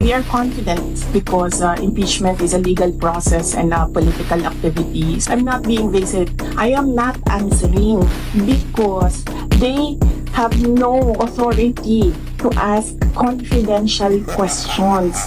We are confident because impeachment is a legal process and political activities. I'm not being evasive. I am not answering because they have no authority to ask confidential questions.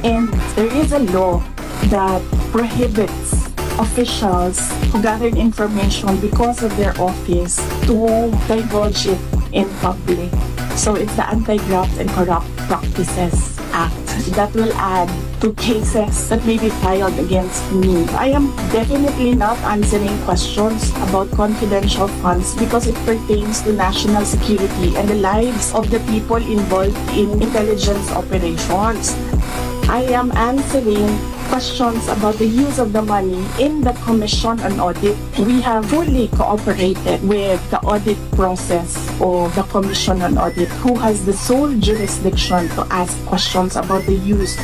And there is a law that prohibits officials who gathered information because of their office to divulge it in public. So it's the Anti-Graft and Corrupt Practices Act that will add to cases that may be filed against me. I am definitely not answering questions about confidential funds because it pertains to national security and the lives of the people involved in intelligence operations. I am answering questions about the use of the money in the Commission on Audit. We have fully cooperated with the audit process of the Commission on Audit, who has the sole jurisdiction to ask questions about the use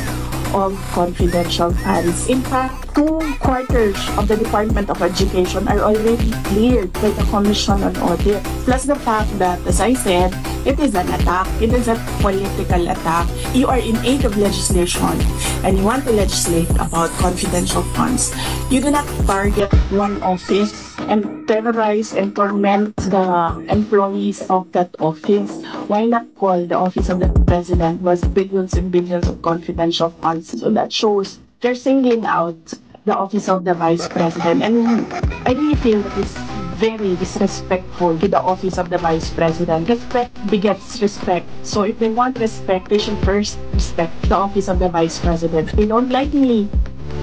of confidential funds. In fact, 2/4 of the Department of Education are already cleared by the Commission on Audit. Plus the fact that, as I said, it is an attack. It is a political attack. You are in aid of legislation and you want to legislate about confidential funds. You do not target one office and terrorize and torment the employees of that office. Why not call the office of the president was billions and billions of confidential funds? So that shows they're singling out the office of the vice president. And I really feel that it's very disrespectful to the office of the vice president. Respect begets respect. So if they want respect, they should first respect the office of the vice president. They don't like me.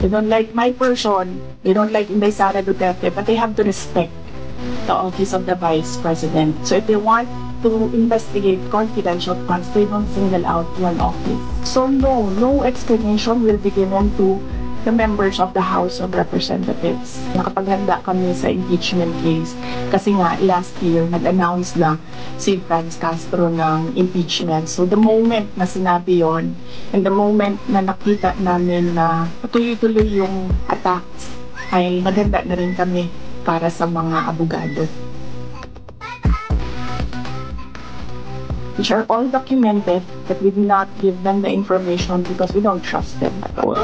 They don't like my person. They don't like Inday Sara Duterte, but they have to respect the office of the vice president. So if they want to investigate confidential funds, they don't single out one office. So no explanation will be given to the members of the House of Representatives. Nakapaghanda kami sa impeachment case kasi nga last year nag-announce lang si Franz Castro ng impeachment. So the moment na sinabi yon and the moment na nakita namin na tuloy-tuloy yung attacks, ay maganda na rin kami para sa mga abogado. Which are all documented, but we do not give them the information because we don't trust them at all.